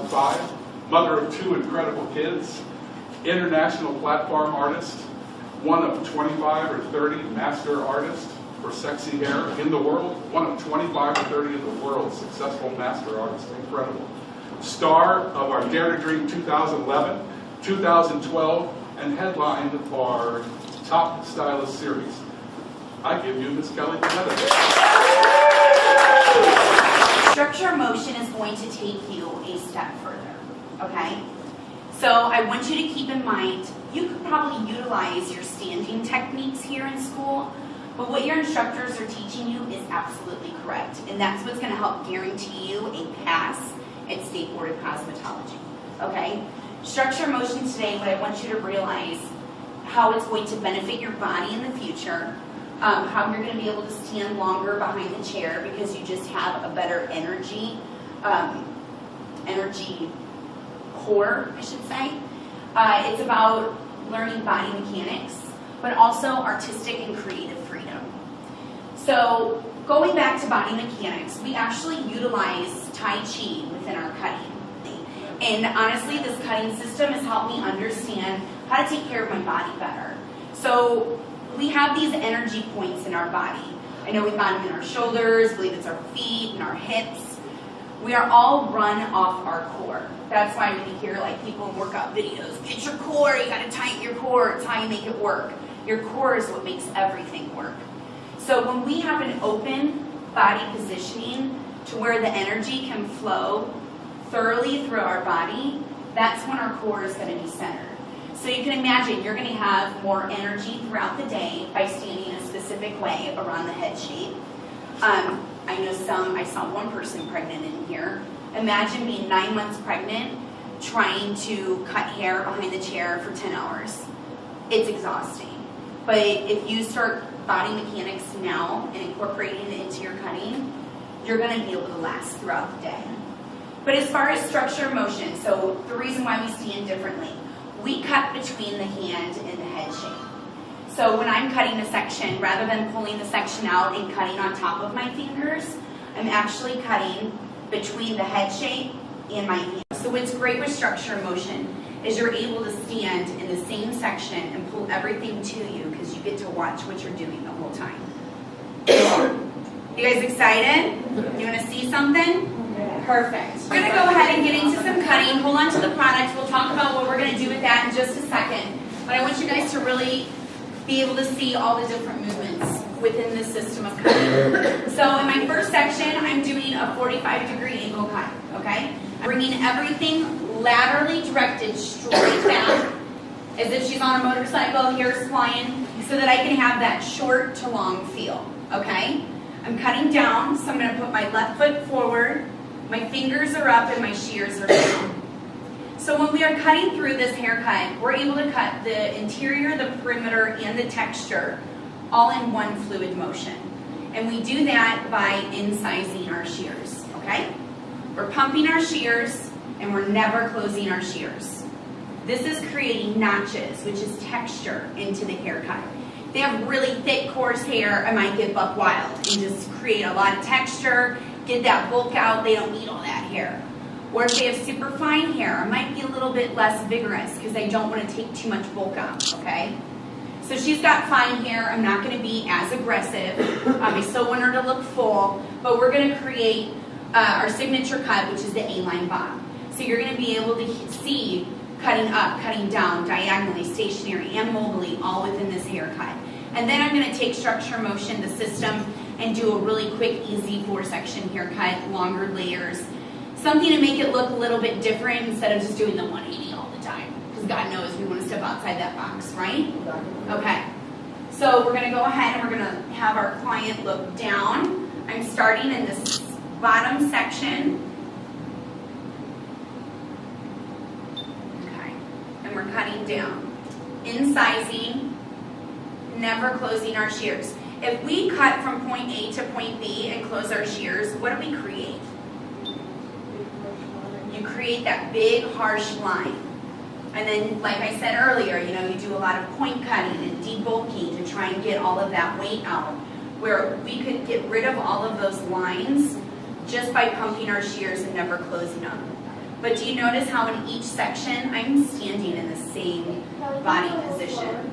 2005, mother of 2 incredible kids, international platform artist, one of 25 or 30 master artists for sexy hair in the world, one of 25 or 30 in the world successful master artists, incredible. Star of our Dare to Dream 2011, 2012, and headlined our Top Stylist series. I give you Miss Kelly Bileddo. Structure motion is going to take you a step further, okay? So I want you to keep in mind, you could probably utilize your standing techniques here in school, but what your instructors are teaching you is absolutely correct, and that's what's going to help guarantee you a pass at State Board of Cosmetology, okay? Structure motion today, what I want you to realize, how it's going to benefit your body in the future, how you're going to be able to stand longer behind the chair because you just have a better energy core, I should say. It's about learning body mechanics, but also artistic and creative freedom. So going back to body mechanics, we actually utilize Tai Chi within our cutting. And honestly, this cutting system has helped me understand how to take care of my body better. So we have these energy points in our body. I know we've got them in our shoulders, I believe it's our feet and our hips. We are all run off our core. That's why when you hear like people in workout videos, get your core, you gotta tighten your core, it's how you make it work. Your core is what makes everything work. So when we have an open body positioning to where the energy can flow thoroughly through our body, that's when our core is gonna be centered. So you can imagine you're going to have more energy throughout the day by standing a specific way around the head shape. I saw one person pregnant in here. Imagine being 9 months pregnant, trying to cut hair behind the chair for 10 hours. It's exhausting. But if you start body mechanics now and incorporating it into your cutting, you're going to be able to last throughout the day. But as far as structure motion, so the reason why we stand differently, we cut between the hand and the head shape. So when I'm cutting a section, rather than pulling the section out and cutting on top of my fingers, I'm actually cutting between the head shape and my hand. So what's great with structure motion is you're able to stand in the same section and pull everything to you because you get to watch what you're doing the whole time. You guys excited? You want to see something? Perfect. We're going to go ahead and get into some cutting. Hold on to the product. We'll talk about what we're going to do with that in just a second. But I want you guys to really be able to see all the different movements within this system of cutting. So in my first section, I'm doing a 45-degree angle cut, okay? I'm bringing everything laterally directed straight back, as if she's on a motorcycle, hair's flying, so that I can have that short to long feel, okay? I'm cutting down, so I'm going to put my left foot forward, my fingers are up, and my shears are down. So when we are cutting through this haircut, we're able to cut the interior, the perimeter, and the texture all in one fluid motion. And we do that by incising our shears, okay? We're pumping our shears, and we're never closing our shears. This is creating notches, which is texture, into the haircut. If they have really thick, coarse hair, I might get buck wild and just create a lot of texture, get that bulk out. They don't need all that hair. Or if they have super fine hair, I might be a little bit less vigorous because I don't want to take too much bulk out, okay? So she's got fine hair. I'm not going to be as aggressive. I still want her to look full, but we're going to create our signature cut, which is the A-line bob. So you're going to be able to see cutting up, cutting down, diagonally, stationary, and mobily, all within this haircut. And then I'm going to take structure motion, the system, and do a really quick, easy 4-section haircut, longer layers. Something to make it look a little bit different instead of just doing the 180 all the time. Because God knows we want to step outside that box, right? Okay. So we're going to go ahead and we're going to have our client look down. I'm starting in this bottom section. Okay. And we're cutting down. Incising, never closing our shears. If we cut from point A to point B and close our shears, what do we create? You create that big, harsh line. And then, like I said earlier, you do a lot of point cutting and debulking to try and get all of that weight out, where we could get rid of all of those lines just by pumping our shears and never closing them. But do you notice how in each section I'm standing in the same body position?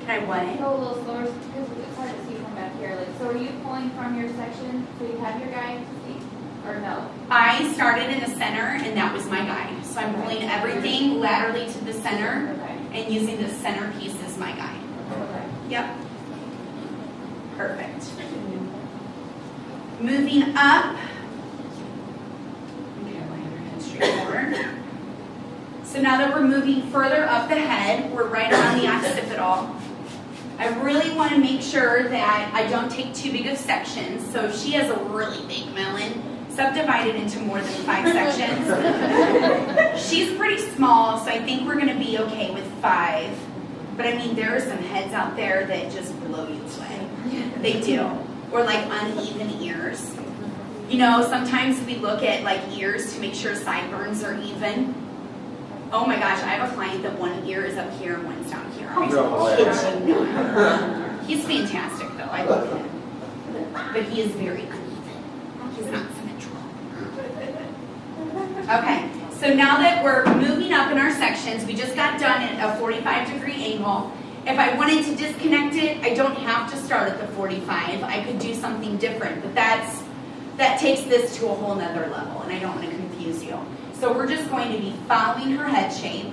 Can I what? Go a little slower because it's hard to see from back here. Like, so are you pulling from your section so you have your guide seat, or no? I started in the center, and that was my guide. So I'm pulling everything laterally to the center Okay. and using the center piece as my guide. Okay. Yep. Perfect. Moving up. Okay, I'll lay your head straight forward. So now that we're moving further up the head, we're right around the occipital. I really want to make sure that I don't take too big of sections. So if she has a really big melon, subdivided into more than 5 sections. She's pretty small, so I think we're going to be okay with 5. But I mean, there are some heads out there that just blow you away. They do. Or like uneven ears. You know, sometimes we look at like ears to make sure sideburns are even. Oh my gosh, I have a client that one ear is up here and one's down here. I kid you not. He's fantastic though, I love him. But he is very uneven. He's not symmetrical. Okay, so now that we're moving up in our sections, we just got done at a 45-degree angle. If I wanted to disconnect it, I don't have to start at the 45. I could do something different, but that takes this to a whole nother level, and I don't want to confuse you. So we're just going to be following her head shape,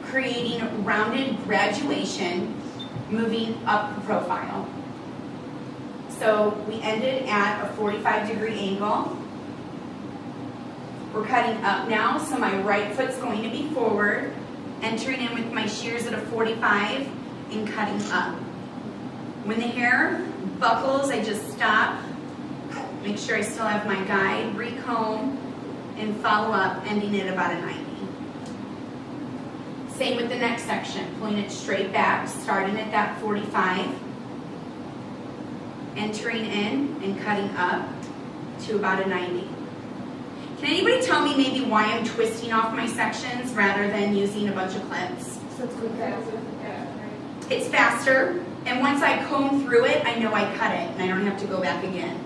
creating rounded graduation, moving up the profile. So we ended at a 45-degree angle. We're cutting up now, so my right foot's going to be forward, entering in with my shears at a 45, and cutting up. When the hair buckles, I just stop, make sure I still have my guide, recomb, and follow up, ending at about a 90. Same with the next section, pulling it straight back, starting at that 45, entering in and cutting up to about a 90. Can anybody tell me maybe why I'm twisting off my sections rather than using a bunch of clips? So it's quicker. It's faster, and once I comb through it, I know I cut it, and I don't have to go back again.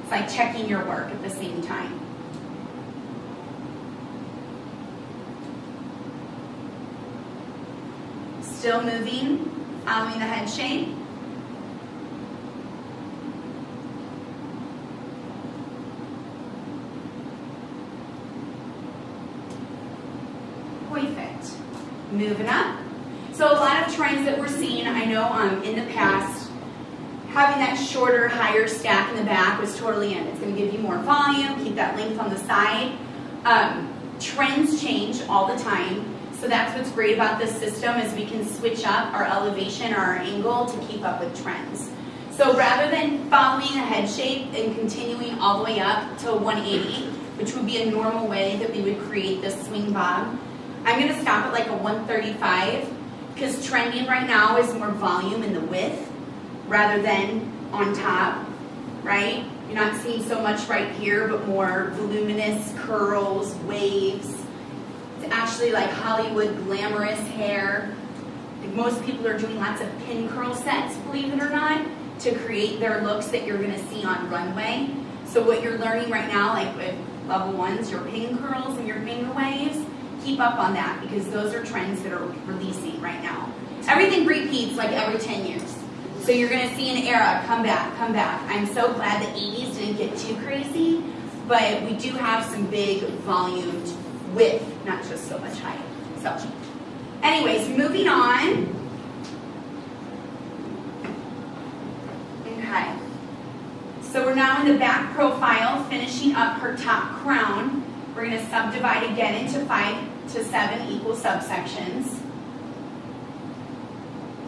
It's like checking your work at the same time. Still moving, following the head shape. Perfect. Moving up. So a lot of trends that we're seeing, I know in the past, having that shorter, higher stack in the back was totally in. It's going to give you more volume, keep that length on the side. Trends change all the time. So that's what's great about this system is we can switch up our elevation or our angle to keep up with trends. So rather than following a head shape and continuing all the way up to 180, which would be a normal way that we would create this swing bob, I'm going to stop at like a 135 because trending right now is more volume in the width rather than on top, right? You're not seeing so much right here, but more voluminous curls, waves. It's actually like Hollywood glamorous hair. Like most people are doing lots of pin curl sets, believe it or not, to create their looks that you're going to see on runway. So what you're learning right now, like with level 1s, your pin curls and your finger waves, keep up on that because those are trends that are releasing right now. Everything repeats like every 10 years. So you're going to see an era come back, come back. I'm so glad the 80s didn't get too crazy, but we do have some big volumed width, not just so much height. So, anyways, moving on. Okay. So we're now in the back profile, finishing up her top crown. We're going to subdivide again into 5 to 7 equal subsections.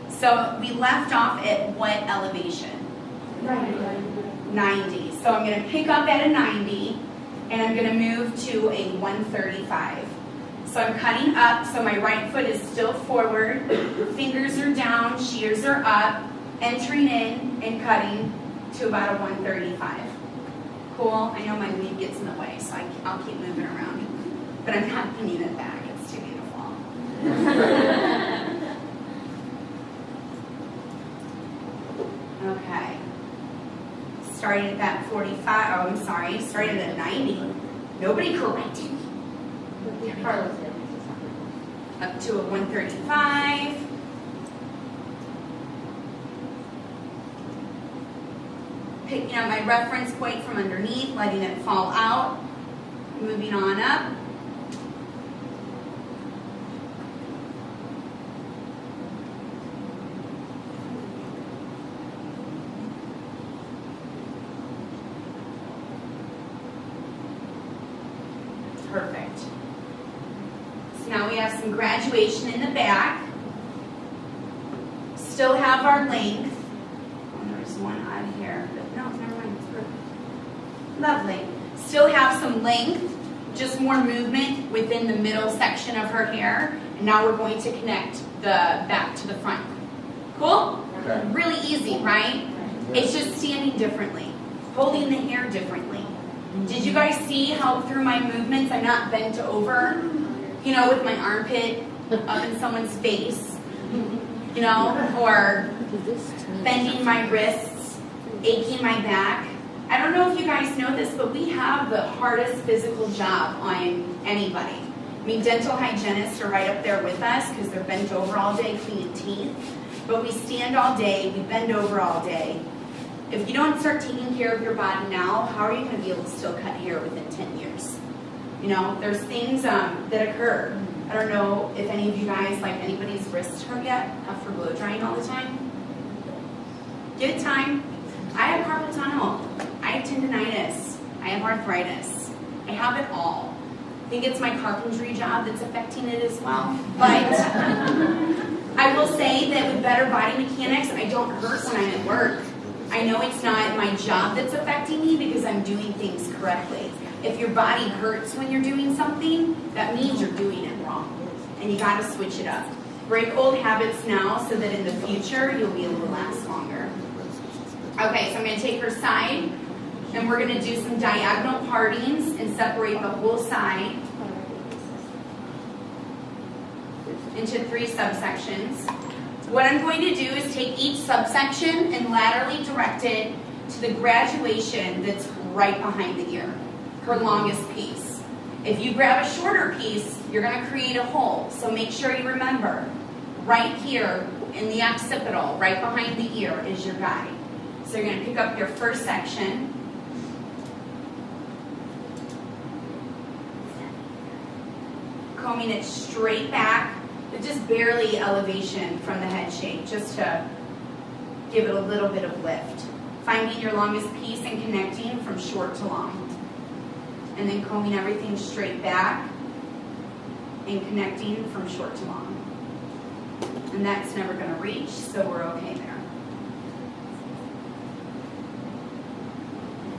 So we left off at what elevation? 90. So I'm going to pick up at a 90, and I'm going to move to a 135. So I'm cutting up, so my right foot is still forward, fingers are down, shears are up, entering in and cutting to about a 135. Cool, I know my weave gets in the way, so I'll keep moving around. But I'm not pinning it back, it's too beautiful. Okay. Starting at that 45, oh I'm sorry, started at 90. Nobody corrected me. Carlos did. Up to a 135. Picking up my reference point from underneath, letting it fall out. Moving on up. Perfect. So now we have some graduation in the back. Still have our length. Oh, there's one out here, but no, never mind. It's perfect. Lovely. Still have some length, just more movement within the middle section of her hair. And now we're going to connect the back to the front. Cool? Okay. Really easy, right? It's just standing differently, holding the hair differently. Did you guys see how through my movements I'm not bent over, you know, with my armpit up in someone's face, you know, or bending my wrists, aching my back? I don't know if you guys know this, but we have the hardest physical job on anybody. I mean, dental hygienists are right up there with us because they're bent over all day cleaning teeth, but we stand all day, we bend over all day. If you don't start taking care of your body now, how are you going to be able to still cut hair within 10 years? You know, there's things that occur. I don't know if any of you guys, like anybody's wrists hurt yet after blow drying all the time. Give it time. I have carpal tunnel. I have tendonitis. I have arthritis. I have it all. I think it's my carpentry job that's affecting it as well. But I will say that with better body mechanics, I don't hurt when I'm at work. I know it's not my job that's affecting me because I'm doing things correctly. If your body hurts when you're doing something, that means you're doing it wrong. And you gotta switch it up. Break old habits now so that in the future, you'll be able to last longer. Okay, so I'm gonna take her side and we're gonna do some diagonal partings and separate the whole side into 3 subsections. What I'm going to do is take each subsection and laterally direct it to the graduation that's right behind the ear, her longest piece. If you grab a shorter piece, you're going to create a hole. So make sure you remember, right here in the occipital, right behind the ear, is your guide. So you're going to pick up your first section. Combing it straight back. Just barely elevation from the head shape, just to give it a little bit of lift. Finding your longest piece and connecting from short to long. And then combing everything straight back and connecting from short to long. And that's never going to reach, so we're okay there.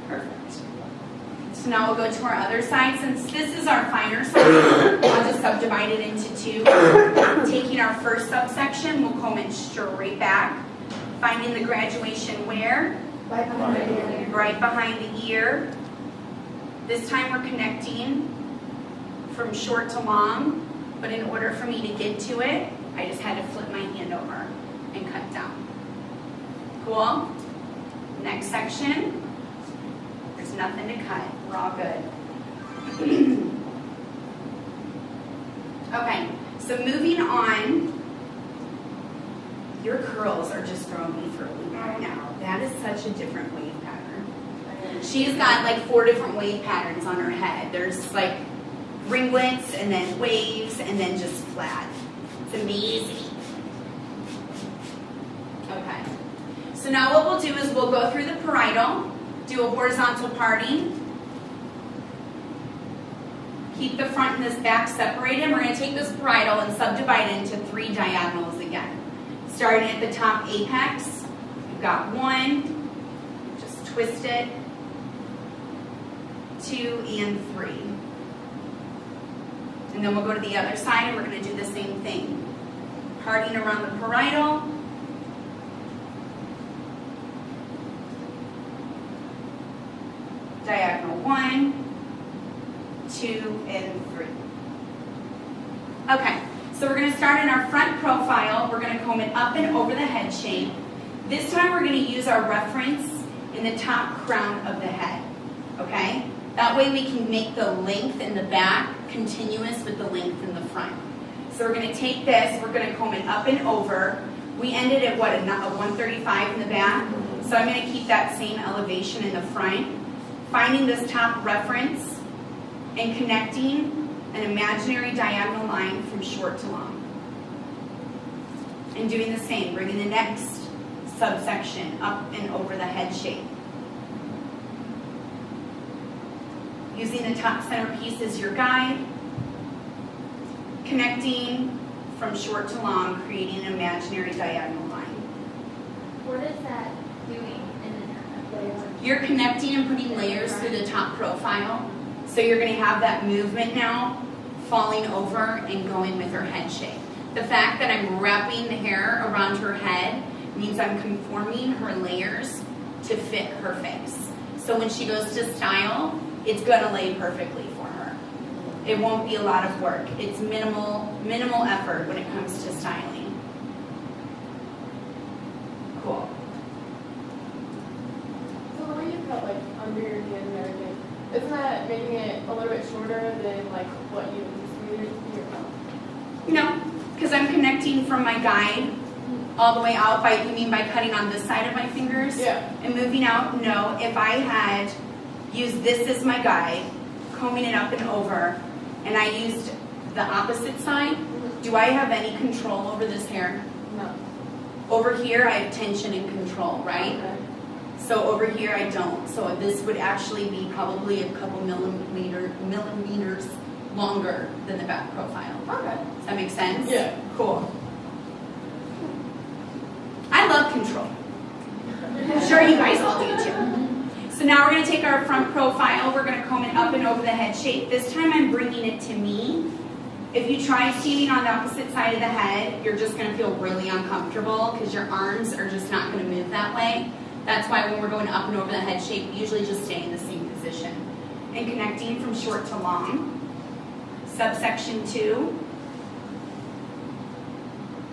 Perfect. So now we'll go to our other side. Since this is our finer side, I'll just subdivide it into 2. Taking our first subsection, we'll comb it straight back. Finding the graduation where? Right behind the ear. Right behind the ear. This time we're connecting from short to long, but in order for me to get to it, I just had to flip my hand over and cut down. Cool? Next section. There's nothing to cut. We're all good. Okay, so moving on. Your curls are just throwing me for a loop right now. That is such a different wave pattern. She's got like 4 different wave patterns on her head. There's like ringlets, and then waves, and then just flat. It's amazing. Okay, so now what we'll do is we'll go through the parietal, do a horizontal parting. Keep the front and this back separated. We're going to take this parietal and subdivide it into 3 diagonals again. Starting at the top apex, you've got 1, just twist it, 2 and 3. And then we'll go to the other side and we're going to do the same thing. Parting around the parietal. Diagonal 1, 2, and 3. Okay, so we're going to start in our front profile. We're going to comb it up and over the head shape. This time we're going to use our reference in the top crown of the head. Okay? That way we can make the length in the back continuous with the length in the front. So we're gonna take this, we're gonna comb it up and over. We ended at what, a 135 in the back? So I'm gonna keep that same elevation in the front. Finding this top reference and connecting an imaginary diagonal line from short to long. And doing the same, bringing the next subsection up and over the head shape. Using the top centerpiece as your guide. Connecting from short to long, creating an imaginary diagonal line. What is that doing in the layers? You're connecting and putting layers through the top profile. So you're going to have that movement now, falling over and going with her head shape. The fact that I'm wrapping the hair around her head means I'm conforming her layers to fit her face. So when she goes to style, it's going to lay perfectly for her. It won't be a lot of work. It's minimal effort when it comes to styling. Cool. So the way you cut like under your hand and everything, isn't that making it a little bit shorter than like what you used to do your mouth? No, because I'm connecting from my guide all the way out. You mean by cutting on this side of my fingers? Yeah. And moving out? No. If I had used this as my guide, combing it up and over, and I used the opposite side, do I have any control over this hair? No. Over here, I have tension and control, right? Okay. So over here, I don't. So this would actually be probably a couple millimeters longer than the back profile. Okay. Does that make sense? Yeah. Cool. I love control. I'm sure you guys all do too. So now we're going to take our front profile. We're going to comb it up and over the head shape. This time I'm bringing it to me. If you try standing on the opposite side of the head, you're just going to feel really uncomfortable because your arms are just not going to move that way. That's why when we're going up and over the head shape, we usually just stay in the same position. And connecting from short to long. Subsection 2.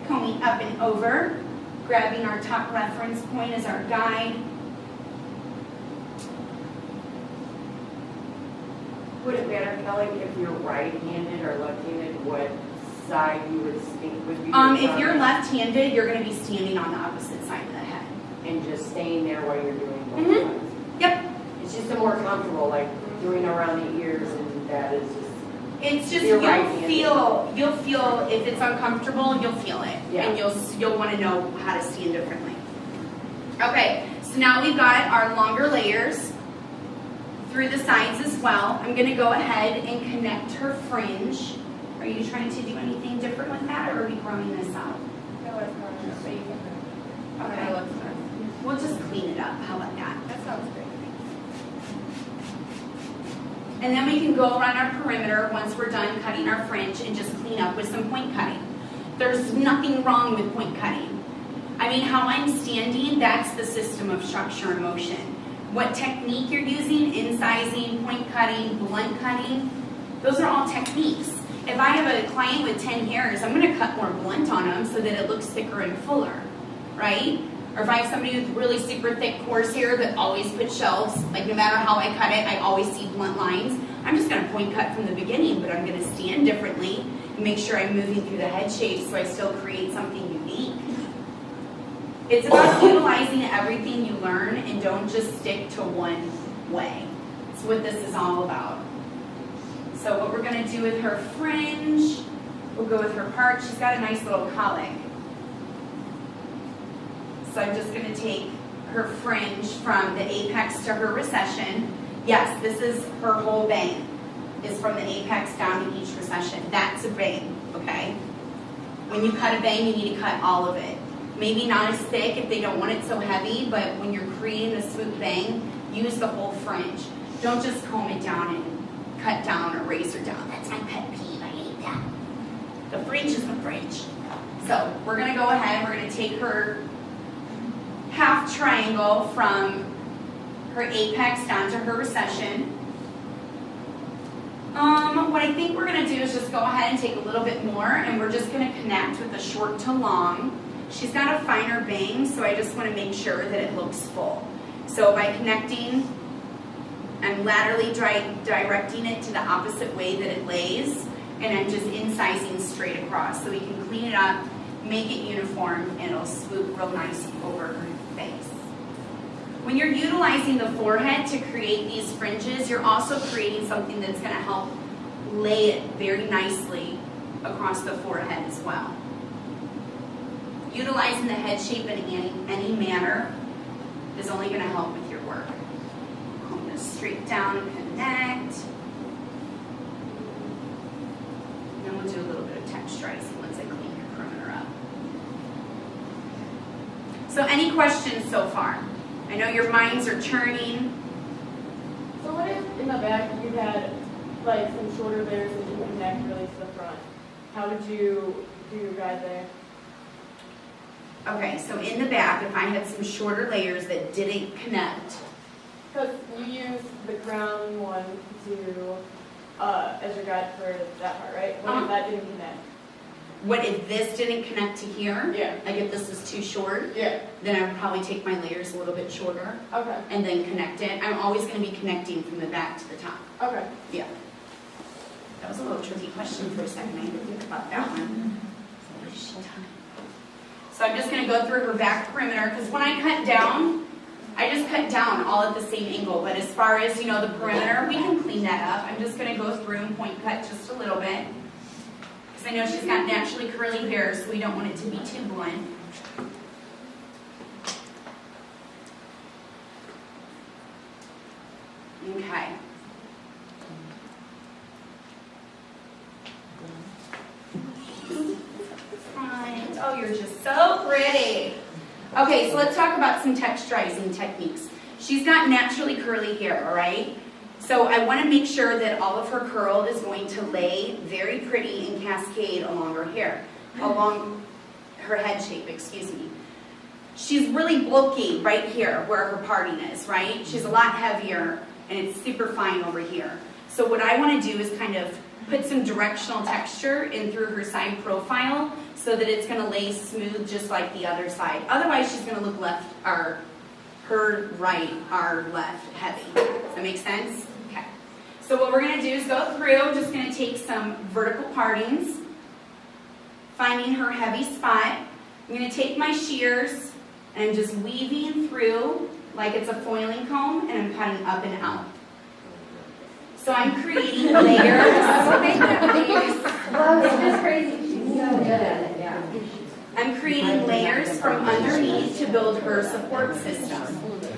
Combing up and over. Grabbing our top reference point as our guide. Would it matter, Kelly, if you're right-handed or left-handed, what side you would stand with? If you're left-handed, you're going to be standing on the opposite side of the head. And just staying there while you're doing both Mhm. sides. Yep. It's just a more comfortable, like doing around the ears, and that is just. It's just You're you'll right-handed. feel if it's uncomfortable, you'll feel it, Yeah. and you'll want to know how to stand differently. Okay, so now we've got our longer layers through the sides as well. I'm going to go ahead and connect her fringe. Are you trying to do anything different with that, or are we growing this out? No, it's not just so you can. Okay, That looks nice. we'll just clean it up. How about that? That sounds great. And then we can go around our perimeter once we're done cutting our fringe and just clean up with some point cutting. There's nothing wrong with point cutting. I mean, how I'm standing, that's the system of structure and motion. What technique you're using, incising, point cutting, blunt cutting, those are all techniques. If I have a client with 10 hairs, I'm going to cut more blunt on them so that it looks thicker and fuller, right? Or if I have somebody with really super thick coarse hair that always puts shelves, like no matter how I cut it, I always see blunt lines, I'm just going to point cut from the beginning, but I'm going to stand differently and make sure I'm moving through the head shape so I still create something unique. It's about utilizing everything you learn and don't just stick to one way. That's what this is all about. So what we're going to do with her fringe, we'll go with her part. She's got a nice little colic. So I'm just going to take her fringe from the apex to her recession. Yes, this is her whole bang, is from the apex down to each recession. That's a bang, okay? When you cut a bang, you need to cut all of it. Maybe not as thick if they don't want it so heavy, but when you're creating a swoop bang, use the whole fringe. Don't just comb it down and cut down or razor down. That's my pet peeve. I hate that. The fringe is the fringe. So we're going to go ahead and we're going to take her half triangle from her apex down to her recession. What I think we're going to do is just go ahead and take a little bit more, and we're just going to connect with the short to long. She's got a finer bang, so I just want to make sure that it looks full. So by connecting I'm laterally directing it to the opposite way that it lays, and I'm just incising straight across so we can clean it up, make it uniform, and it'll swoop real nice over her face. When you're utilizing the forehead to create these fringes, you're also creating something that's going to help lay it very nicely across the forehead as well. Utilizing the head shape in any manner is only going to help with your work. Comb this straight down and connect. And then we'll do a little bit of texturizing once I clean your perimeter up. So any questions so far? I know your minds are churning. So what if in the back you had like some shorter layers that didn't connect really to the front? How would you do your guide there? Okay, so in the back, if I had some shorter layers that didn't connect, Because you use the crown one to as your guide for that part, right? What if that didn't connect? what if this didn't connect to here? Yeah. Like if this is too short, Yeah. then I would probably take my layers a little bit shorter Okay. and then connect it. I'm always going to be connecting from the back to the top. Okay. Yeah. That was a little tricky question for a second. I didn't think about that one. So I'm just going to go through her back perimeter because when I cut down, I just cut down all at the same angle. But as far as, you know, the perimeter, we can clean that up. I'm just going to go through and point cut just a little bit. Because I know she's got naturally curly hair, so we don't want it to be too blunt. Okay. Front. Oh, you're just so pretty. Okay, so let's talk about some texturizing techniques. She's got naturally curly hair, all right? So I want to make sure that all of her curl is going to lay very pretty and cascade along her hair, along her head shape, excuse me. She's really bulky right here where her parting is, right? She's a lot heavier and it's super fine over here. So what I want to do is kind of put some directional texture in through her side profile so that it's going to lay smooth just like the other side. Otherwise she's going to look left, or her right, our left heavy. Does that make sense? Okay. So what we're going to do is go through, I'm just going to take some vertical partings, finding her heavy spot. I'm going to take my shears and I'm just weaving through like it's a foiling comb and I'm cutting up and out. So I'm creating layers. It's just crazy. She's so good at it, yeah. I'm creating layers from underneath to build her support system.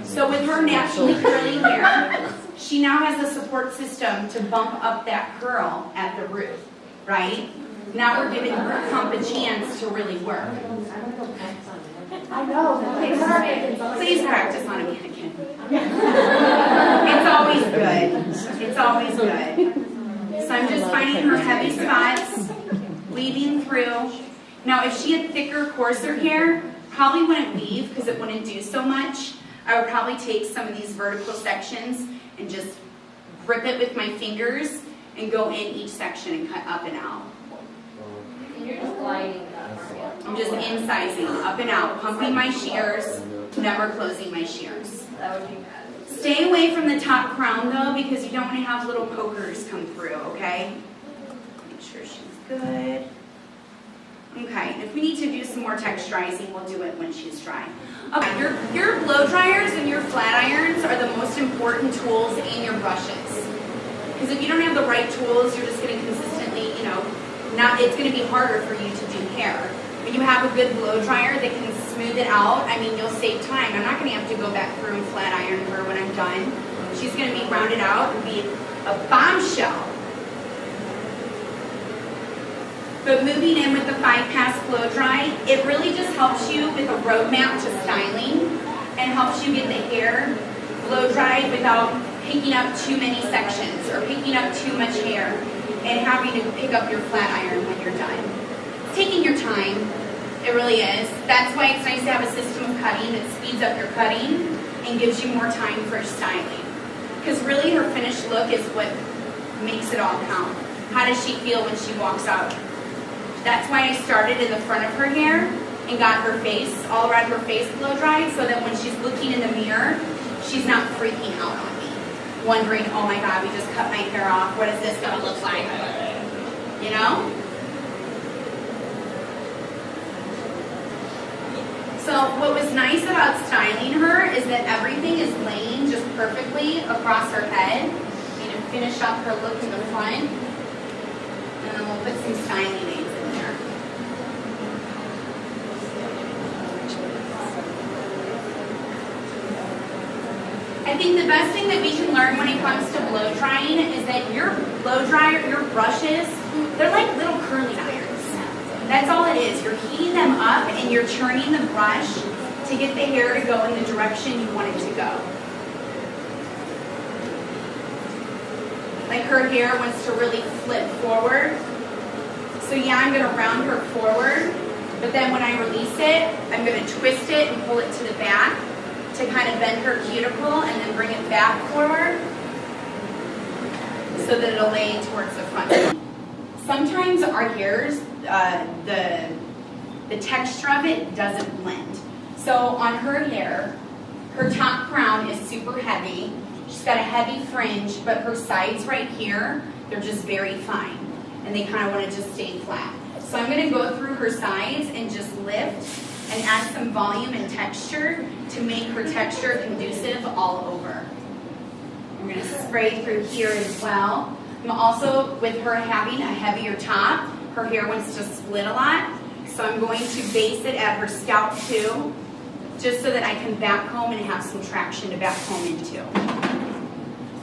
So with her naturally curly hair, she now has a support system to bump up that curl at the root, right? Now we're giving her hump a chance to really work. I know. Please practice on a mannequin. It's always good. It's always good. So I'm just finding her heavy spots, weaving through. Now if she had thicker, coarser hair, probably wouldn't weave because it wouldn't do so much. I would probably take some of these vertical sections and just grip it with my fingers and go in each section and cut up and out. You're just gliding it up, aren't you? I'm just incising up and out, pumping my shears, never closing my shears. That would be bad. Stay away from the top crown though, because you don't want to have little pokers come through, okay? Make sure she's good. Okay, if we need to do some more texturizing, we'll do it when she's dry. Okay, your blow dryers and your flat irons are the most important tools in your brushes. Because if you don't have the right tools, you're just going to consistently, it's going to be harder for you to do hair. When you have a good blow dryer that can smooth it out, I mean, you'll save time. I'm not going to have to go back through and flat iron her when I'm done. She's going to be rounded out and be a bombshell. But moving in with the 5-pass blow dry, it really just helps you with a roadmap to styling and helps you get the hair blow dried without picking up too many sections or picking up too much hair and having to pick up your flat iron when you're done. It's taking your time. It really is. That's why it's nice to have a system of cutting that speeds up your cutting and gives you more time for styling. Because really her finished look is what makes it all count. How does she feel when she walks out? That's why I started in the front of her hair and got her face, all around her face blow dried, so that when she's looking in the mirror, she's not freaking out on me. wondering, oh my God, we just cut my hair off. What is this gonna look like? You know? So what was nice about styling her is that everything is laying just perfectly across her head. You know, finish up her look in the front. And then we'll put some styling aids in there. I think the best thing that we can learn when it comes to blow drying is that your blow dryer, your brushes, they're like little curling irons. That's all it is. You're heating them up and you're churning the brush to get the hair to go in the direction you want it to go. Like her hair wants to really flip forward. So yeah, I'm going to round her forward, but then when I release it, I'm going to twist it and pull it to the back to kind of bend her cuticle and then bring it back forward so that it'll lay towards the front. Sometimes our hairs, the texture of it doesn't blend. So on her hair, her top crown is super heavy. She's got a heavy fringe, but her sides right here, they're just very fine. And they kind of want to just stay flat. So I'm going to go through her sides and just lift and add some volume and texture to make her texture conducive all over. I'm going to spray through here as well. I'm also, with her having a heavier top, her hair wants to split a lot. So I'm going to base it at her scalp too, just so that I can back comb and have some traction to back comb into.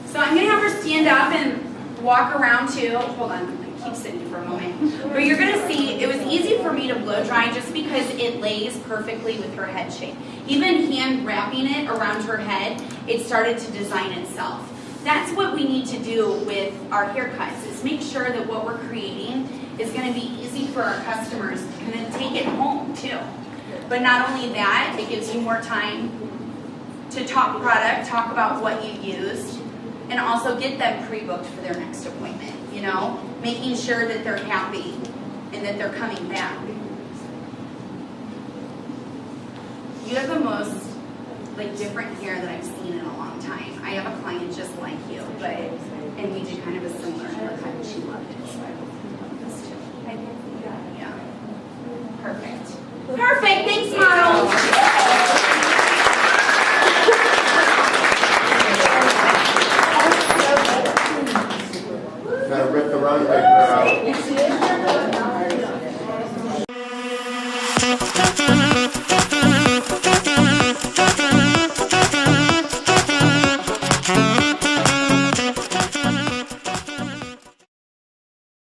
So I'm going to have her stand up and walk around too. Hold on. Keep sitting for a moment. But you're going to see it was easy for me to blow dry just because it lays perfectly with her head shape. Even hand wrapping it around her head, it started to design itself. That's what we need to do with our haircuts, is make sure that what we're creating is going to be easy for our customers to kind of take it home too. But not only that, it gives you more time to talk product, talk about what you used, and also get them pre-booked for their next appointment, you know, making sure that they're happy and that they're coming back. You have the most different hair that I've seen in a long time. I have a client just like you, and we did kind of a similar haircut and she loved it, so I hope you love this too. Yeah. Perfect. Perfect, thanks Mom.